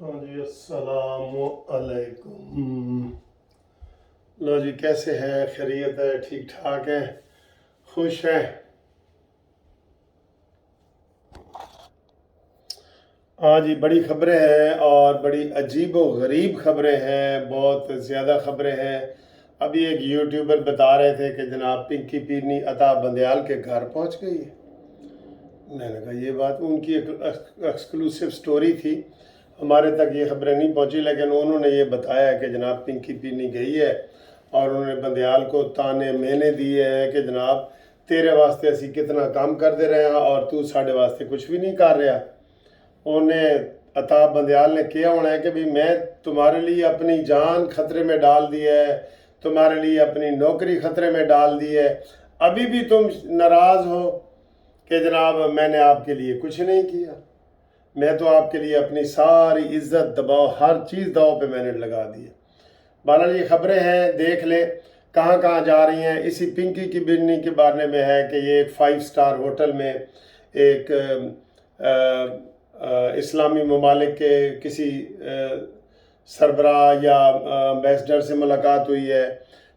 ہاں جی، السلام علیکم۔ لو جی، کیسے ہیں؟ خیریت ہے؟ ٹھیک ٹھاک ہے؟ خوش ہیں؟ ہاں جی، بڑی خبریں ہیں اور بڑی عجیب و غریب خبریں ہیں، بہت زیادہ خبریں ہیں۔ ابھی ایک یوٹیوبر بتا رہے تھے کہ جناب پنکی پیرنی عطا بندیال کے گھر پہنچ گئی ہے۔ میں نے کہا یہ بات ان کی ایک ایکسکلوسیو سٹوری تھی، ہمارے تک یہ خبریں نہیں پہنچی، لیکن انہوں نے یہ بتایا کہ جناب پنکی پیرنی گئی ہے اور انہوں نے بندیال کو تانے مینے دیے ہیں کہ جناب تیرے واسطے اسی کتنا کام کرتے رہے ہیں اور تو ساڑھے واسطے کچھ بھی نہیں کر رہا۔ انہیں عطا بندیال نے کیا ہونا ہے کہ بھی میں تمہارے لیے اپنی جان خطرے میں ڈال دی ہے، تمہارے لیے اپنی نوکری خطرے میں ڈال دی ہے، ابھی بھی تم ناراض ہو کہ جناب میں نے آپ کے لیے کچھ نہیں کیا، میں تو آپ کے لیے اپنی ساری عزت دباؤ ہر چیز داؤ پہ میں نے لگا دی ہے۔ بہرحال یہ خبریں ہیں، دیکھ لیں کہاں کہاں جا رہی ہیں۔ اسی پنکی کی پیرنی کے بارے میں ہے کہ یہ ایک 5 سٹار ہوٹل میں ایک اسلامی ممالک کے کسی سربراہ یا امبیسڈر سے ملاقات ہوئی ہے،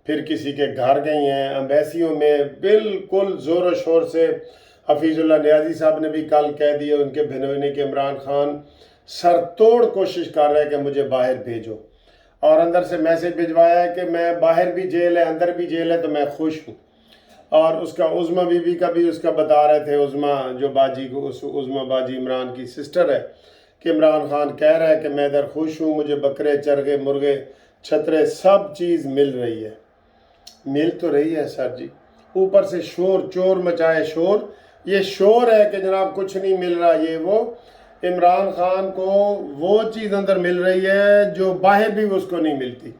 پھر کسی کے گھر گئی ہیں، امبیسیوں میں بالکل زور و شور سے حفیظ اللہ نیازی صاحب نے بھی کل کہہ دیا ان کے بھنوئی کہ عمران خان سر توڑ کوشش کر رہے ہیں کہ مجھے باہر بھیجو، اور اندر سے میسیج بھجوایا ہے کہ میں باہر بھی جیل ہے اندر بھی جیل ہے تو میں خوش ہوں۔ اور اس کا عظمیٰ بی بی کا بھی اس کا بتا رہے تھے، عظمیٰ جو باجی کو، اس عظمیٰ باجی عمران کی سسٹر ہے، کہ عمران خان کہہ رہا ہے کہ میں ادھر خوش ہوں، مجھے بکرے چرگے مرغے چھترے سب چیز مل رہی ہے۔ مل تو رہی ہے سر جی، اوپر سے شور چور مچائے شور، یہ شور ہے کہ جناب کچھ نہیں مل رہا، یہ وہ عمران خان کو وہ چیز اندر مل رہی ہے جو باہر بھی اس کو نہیں ملتی،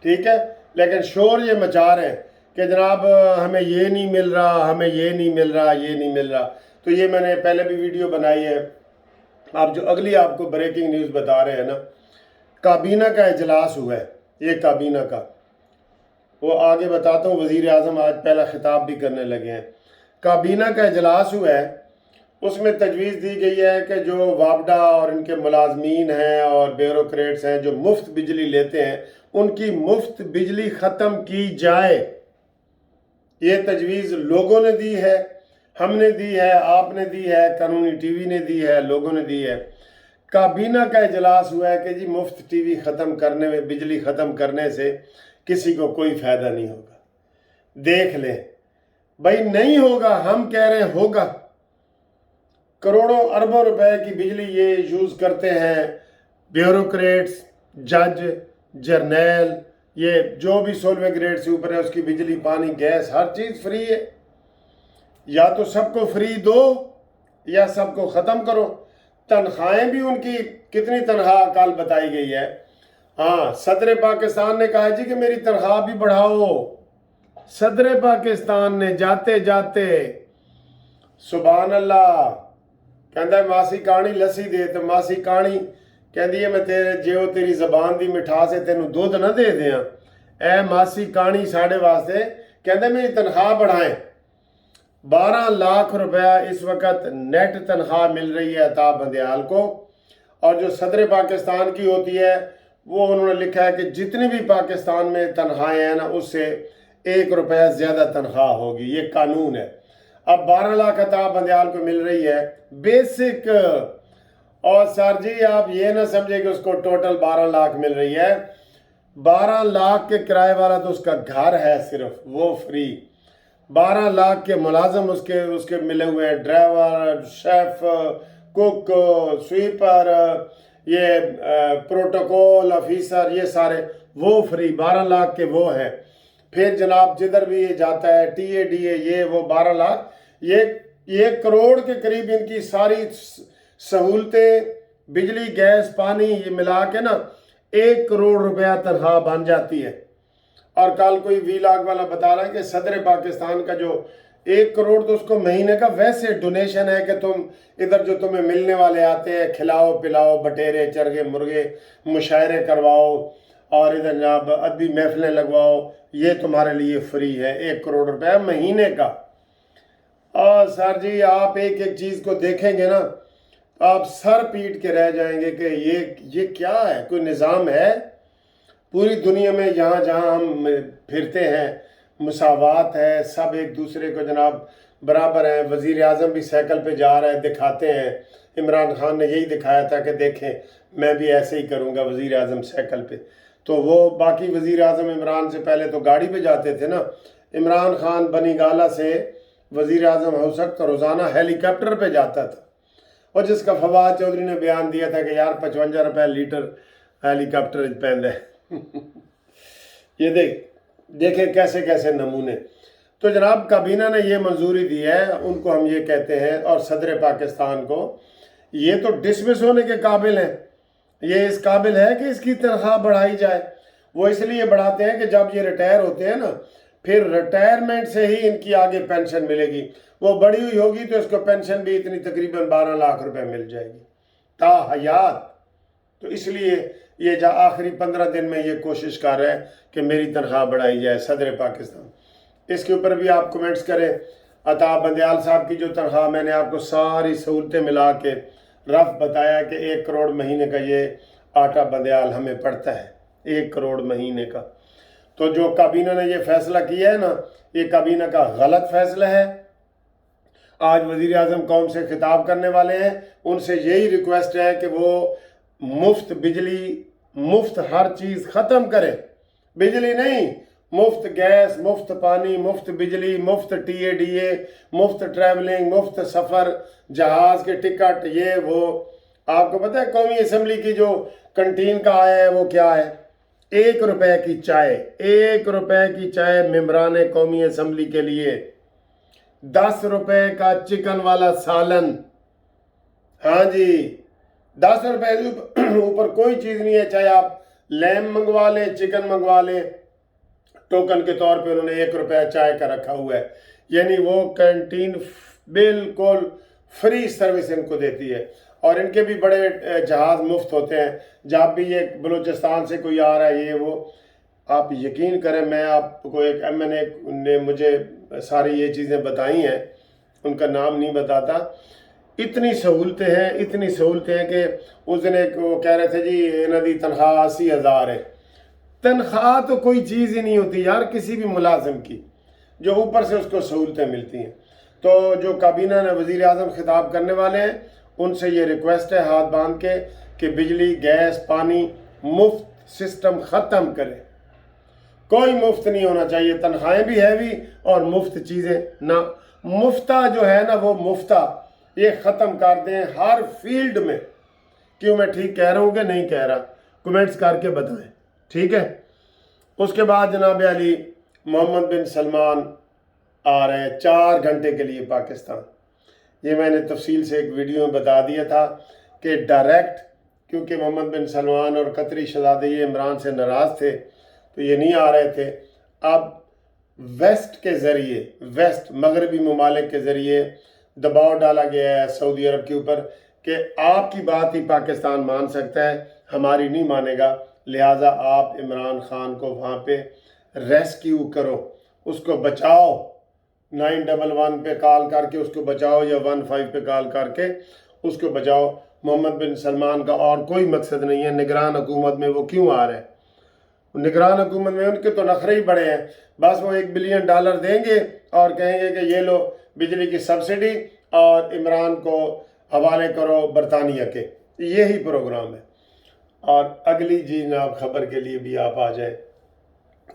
ٹھیک ہے، لیکن شور یہ مچا رہے ہیں کہ جناب ہمیں یہ نہیں مل رہا، ہمیں یہ نہیں مل رہا، یہ نہیں مل رہا۔ تو یہ میں نے پہلے بھی ویڈیو بنائی ہے، آپ جو اگلی آپ کو بریکنگ نیوز بتا رہے ہیں نا، کابینہ کا اجلاس ہوا ہے، یہ کابینہ کا، وہ آگے بتاتا ہوں، وزیر اعظم آج پہلا خطاب بھی کرنے لگے ہیں۔ کابینہ کا اجلاس ہوا ہے، اس میں تجویز دی گئی ہے کہ جو وابڈا اور ان کے ملازمین ہیں اور بیوروکریٹس ہیں جو مفت بجلی لیتے ہیں، ان کی مفت بجلی ختم کی جائے۔ یہ تجویز لوگوں نے دی ہے، ہم نے دی ہے، آپ نے دی ہے، قانونی ٹی وی نے دی ہے، لوگوں نے دی ہے۔ کابینہ کا اجلاس ہوا ہے کہ جی مفت ٹی وی ختم کرنے میں، بجلی ختم کرنے سے کسی کو کوئی فائدہ نہیں ہوگا۔ دیکھ لیں بھائی، نہیں ہوگا، ہم کہہ رہے ہیں ہوگا۔ کروڑوں اربوں روپے کی بجلی یہ یوز کرتے ہیں بیوروکریٹس، جج، جرنیل، یہ جو بھی 16ویں گریڈ سے اوپر ہے اس کی بجلی پانی گیس ہر چیز فری ہے۔ یا تو سب کو فری دو یا سب کو ختم کرو۔ تنخواہیں بھی ان کی کتنی تنخواہ کل بتائی گئی ہے؟ ہاں، صدر پاکستان نے کہا جی کہ میری تنخواہ بھی بڑھاؤ۔ صدر پاکستان نے جاتے جاتے سبحان اللہ کہندا ہے ماسی کہانی لسی دے، تو ماسی کہانی کہندی ہے میں تیری زبان دی مٹھاس ہے تینوں دودھ نہ دے دیاں، اے ماسی کہانی ساڑھے واسطے کہندے میری تنخواہ بڑھائیں۔ 12 لاکھ روپیہ اس وقت نیٹ تنخواہ مل رہی ہے عطا بندیال کو، اور جو صدر پاکستان کی ہوتی ہے وہ انہوں نے لکھا ہے کہ جتنی بھی پاکستان میں تنخواہیں ہیں نا اس سے 1 روپیہ زیادہ تنخواہ ہوگی، یہ قانون ہے۔ اب 12 لاکھ عطا بندیال کو مل رہی ہے بیسک، اور سر جی آپ یہ نہ سمجھے کہ اس کو ٹوٹل 12 لاکھ مل رہی ہے۔ 12 لاکھ کے کرائے والا تو اس کا گھر ہے صرف، وہ فری۔ 12 لاکھ کے ملازم اس کے ملے ہوئے ہیں، ڈرائیور، شیف، کوک، سویپر، یہ پروٹوکول آفیسر، یہ سارے وہ فری، 12 لاکھ کے وہ ہیں۔ پھر جناب جدھر بھی یہ جاتا ہے ٹی اے ڈی اے، یہ وہ 12 لاکھ، یہ 1 کروڑ کے قریب ان کی ساری سہولتیں، بجلی گیس پانی یہ ملا کے نا 1 کروڑ روپیہ تنخواہ بن جاتی ہے۔ اور کل کوئی وی لاگ والا بتا رہا ہے کہ صدر پاکستان کا جو 1 کروڑ تو اس کو مہینے کا ویسے ڈونیشن ہے کہ تم ادھر جو تمہیں ملنے والے آتے ہیں کھلاؤ پلاؤ، بٹیرے چرگے مرغے مشاعرے کرواؤ اور ادھر جناب ادبی محفلیں لگواؤ، یہ تمہارے لیے فری ہے، 1 کروڑ روپے مہینے کا۔ اور سر جی آپ ایک ایک چیز کو دیکھیں گے نا، آپ سر پیٹ کے رہ جائیں گے کہ یہ کیا ہے، کوئی نظام ہے؟ پوری دنیا میں جہاں جہاں ہم پھرتے ہیں مساوات ہے، سب ایک دوسرے کو جناب برابر ہیں. وزیر اعظم بھی سائیکل پہ جا رہا ہے، دکھاتے ہیں. عمران خان نے یہی دکھایا تھا کہ دیکھیں میں بھی ایسے ہی کروں گا، وزیر اعظم سائیکل پہ. تو وہ باقی وزیر اعظم عمران سے پہلے تو گاڑی پہ جاتے تھے نا. عمران خان بنی گالہ سے وزیر اعظم ہو سکتا روزانہ ہیلی کاپٹر پہ جاتا تھا، اور جس کا فواد چودھری نے بیان دیا تھا کہ یار 55 روپے لیٹر ہیلی کاپٹر پہن ہے. یہ دیکھیں کیسے کیسے نمونے. تو جناب کابینہ نے یہ منظوری دی ہے، ان کو ہم یہ کہتے ہیں، اور صدر پاکستان کو، یہ تو ڈسمس ہونے کے قابل ہیں. یہ اس قابل ہے کہ اس کی تنخواہ بڑھائی جائے. وہ اس لیے بڑھاتے ہیں کہ جب یہ ریٹائر ہوتے ہیں نا، پھر ریٹائرمنٹ سے ہی ان کی آگے پینشن ملے گی. وہ بڑی ہوئی ہوگی تو اس کو پینشن بھی اتنی تقریباً 12 لاکھ روپے مل جائے گی تا حیات. تو اس لیے یہ آخری 15 دن میں یہ کوشش کر رہے ہیں کہ میری تنخواہ بڑھائی جائے صدر پاکستان. اس کے اوپر بھی آپ کمنٹس کریں. عطا بندیال صاحب کی جو تنخواہ، میں نے آپ کو ساری سہولتیں ملا کے رف بتایا کہ 1 کروڑ مہینے کا یہ آٹا بندیال ہمیں پڑتا ہے، 1 کروڑ مہینے کا. تو جو کابینہ نے یہ فیصلہ کیا ہے نا، یہ کابینہ کا غلط فیصلہ ہے. آج وزیر اعظم قوم سے خطاب کرنے والے ہیں، ان سے یہی ریکویسٹ ہے کہ وہ مفت بجلی، مفت ہر چیز ختم کرے. بجلی نہیں، مفت گیس، مفت پانی، مفت بجلی، مفت TADA، مفت ٹریولنگ، مفت سفر، جہاز کے ٹکٹ، یہ وہ. آپ کو پتہ ہے قومی اسمبلی کی جو کنٹین کا آیا ہے وہ کیا ہے؟ 1 روپے کی چائے، 1 روپے کی چائے ممبران قومی اسمبلی کے لیے، 10 روپے کا چکن والا سالن. ہاں جی، 10 روپے اوپر کوئی چیز نہیں ہے. چاہے آپ لیمب منگوا لیں، چکن منگوا لیں، ٹوکن کے طور پہ انہوں نے 1 روپے چائے کا رکھا ہوا ہے. یعنی وہ کینٹین بالکل فری سروس ان کو دیتی ہے. اور ان کے بھی بڑے جہاز مفت ہوتے ہیں. جب بھی یہ بلوچستان سے کوئی آ رہا ہے یہ وہ، آپ یقین کریں، میں آپ کو ایک MNA نے مجھے ساری یہ چیزیں بتائی ہیں، ان کا نام نہیں بتاتا. اتنی سہولتیں ہیں، اتنی سہولتیں ہیں کہ اس دن ایک وہ کہہ رہے تھے جی انہوں دی تنخواہ 80,000 ہے. تنخواہ تو کوئی چیز ہی نہیں ہوتی یار کسی بھی ملازم کی، جو اوپر سے اس کو سہولتیں ملتی ہیں. تو جو کابینہ نے وزیر اعظم خطاب کرنے والے ہیں، ان سے یہ ریکویسٹ ہے ہاتھ باندھ کے کہ بجلی، گیس، پانی مفت سسٹم ختم کرے. کوئی مفت نہیں ہونا چاہیے. تنخواہیں بھی ہیوی اور مفت چیزیں نہ. مفتہ جو ہے نا، وہ مفتہ یہ ختم کر دیں ہر فیلڈ میں. کیوں میں ٹھیک کہہ رہا ہوں کہ نہیں کہہ رہا؟ کمنٹس کر کے بتائیں، ٹھیک ہے. اس کے بعد جناب علی محمد بن سلمان آ رہے ہیں 4 گھنٹے کے لیے پاکستان. یہ میں نے تفصیل سے ایک ویڈیو میں بتا دیا تھا کہ ڈائریکٹ، کیونکہ محمد بن سلمان اور قطری شہزادے یہ عمران سے ناراض تھے تو یہ نہیں آ رہے تھے. اب ویسٹ کے ذریعے، ویسٹ مغربی ممالک کے ذریعے دباؤ ڈالا گیا ہے سعودی عرب کے اوپر کہ آپ کی بات ہی پاکستان مان سکتا ہے، ہماری نہیں مانے گا. لہٰذا آپ عمران خان کو وہاں پہ ریسکیو کرو، اس کو بچاؤ. 911 پہ کال کر کے اس کو بچاؤ، یا 15 پہ کال کر کے اس کو بچاؤ. محمد بن سلمان کا اور کوئی مقصد نہیں ہے. نگران حکومت میں وہ کیوں آ رہے ہیں؟ نگران حکومت میں ان کے تو نخرے ہی بڑے ہیں. بس وہ $1 بلین دیں گے اور کہیں گے کہ یہ لو بجلی کی سبسڈی اور عمران کو حوالے کرو برطانیہ کے. یہی پروگرام ہے. اور اگلی جناب خبر کے لیے بھی آپ آ جائیں.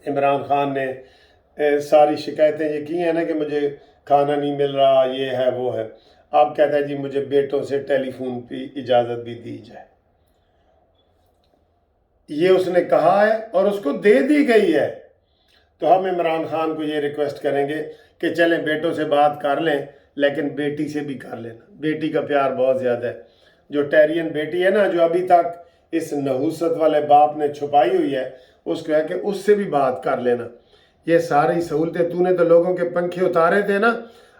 عمران خان نے ساری شکایتیں یہ کی ہیں نا کہ مجھے کھانا نہیں مل رہا، یہ ہے وہ ہے. آپ کہتا ہے جی مجھے بیٹوں سے ٹیلی فون پہ اجازت بھی دی جائے. یہ اس نے کہا ہے اور اس کو دے دی گئی ہے. تو ہم عمران خان کو یہ ریکویسٹ کریں گے کہ چلیں بیٹوں سے بات کر لیں، لیکن بیٹی سے بھی کر لینا. بیٹی کا پیار بہت زیادہ ہے. جو ٹیرین بیٹی ہے نا، جو ابھی تک اس نحوست والے باپ نے چھپائی ہوئی ہے، اس کو ہے کہ اس سے بھی بات کر لینا. یہ ساری سہولتیں تو نے تو لوگوں کے پنکھے اتارے تھے نا،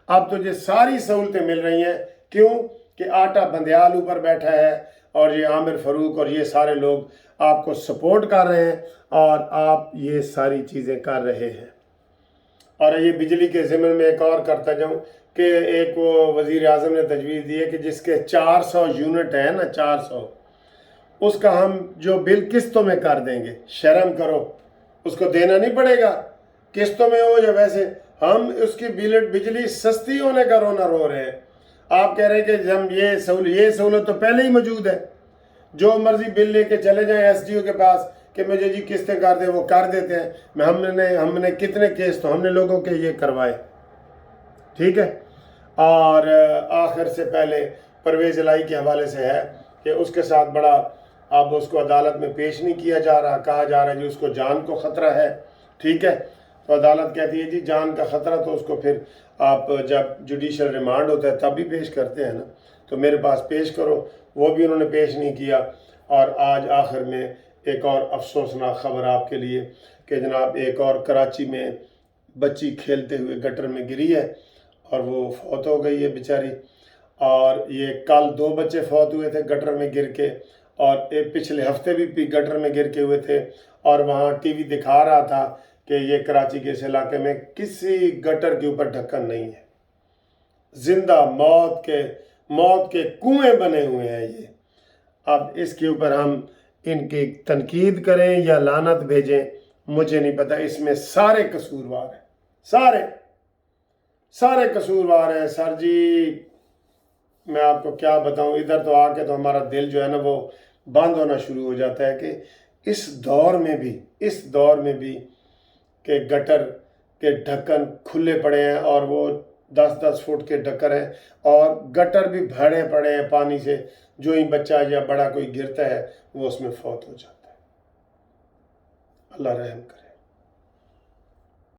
اب تجھے ساری سہولتیں مل رہی ہیں. کیوں کہ آٹا بندیال اوپر بیٹھا ہے اور یہ عامر فاروق اور یہ سارے لوگ آپ کو سپورٹ کر رہے ہیں اور آپ یہ ساری چیزیں کر رہے ہیں. اور یہ بجلی کے ضمن میں ایک اور کرتا جاؤں کہ ایک وہ وزیر اعظم نے تجویز دی ہے کہ جس کے 400 یونٹ ہیں نا 400، اس کا ہم جو بل قسطوں میں کر دیں گے، شرم کرو، اس کو دینا نہیں پڑے گا، قسطوں میں ہو یا ویسے، ہم اس کی بجلی سستی ہونے کا رونا رو رہے ہیں۔ آپ کہہ رہے ہیں کہ ہم یہ سہولت تو پہلے ہی موجود ہے، جو مرضی بل لے کے چلے جائیں ایس ڈی او کے پاس کہ مجھے جی قسطیں کر دیں، وہ کر دیتے ہیں۔ ہم نے کتنے کیس تو ہم نے لوگوں کے یہ کروائے، ٹھیک ہے۔ اور آخر سے پہلے پرویز الہی کے حوالے سے ہے کہ اس کے ساتھ بڑا اب اس کو عدالت میں پیش نہیں کیا جا رہا، کہا جا رہا ہے جی اس کو جان کو خطرہ ہے، ٹھیک ہے۔ تو عدالت کہتی ہے جی جان کا خطرہ تو اس کو پھر آپ جب جوڈیشل ریمانڈ ہوتا ہے تب بھی پیش کرتے ہیں نا، تو میرے پاس پیش کرو، وہ بھی انہوں نے پیش نہیں کیا۔ اور آج آخر میں ایک اور افسوسناک خبر آپ کے لیے کہ جناب ایک اور کراچی میں بچی کھیلتے ہوئے گٹر میں گری ہے اور وہ فوت ہو گئی ہے بیچاری۔ اور یہ کل 2 بچے فوت ہوئے تھے گٹر میں گر کے، اور پچھلے ہفتے بھی گٹر میں گر کے ہوئے تھے، اور وہاں ٹی وی دکھا رہا تھا کہ یہ کراچی کے اس علاقے میں کسی گٹر کے اوپر ڈھکن نہیں ہے، زندہ موت کے کنویں بنے ہوئے ہیں یہ۔ اب اس کے اوپر ہم ان کی تنقید کریں یا لعنت بھیجیں مجھے نہیں پتہ، اس میں سارے قصوروار ہیں، سارے قصوروار ہیں سر جی۔ میں آپ کو کیا بتاؤں، ادھر تو آ کے تو ہمارا دل جو ہے نا وہ بند ہونا شروع ہو جاتا ہے کہ اس دور میں بھی کہ گٹر کے ڈھکن کھلے پڑے ہیں، اور وہ 10-10 فٹ کے ڈھکر ہیں، اور گٹر بھی بھرے پڑے ہیں پانی سے، جو ہی بچہ یا بڑا کوئی گرتا ہے وہ اس میں فوت ہو جاتا ہے۔ اللہ رحم کرے۔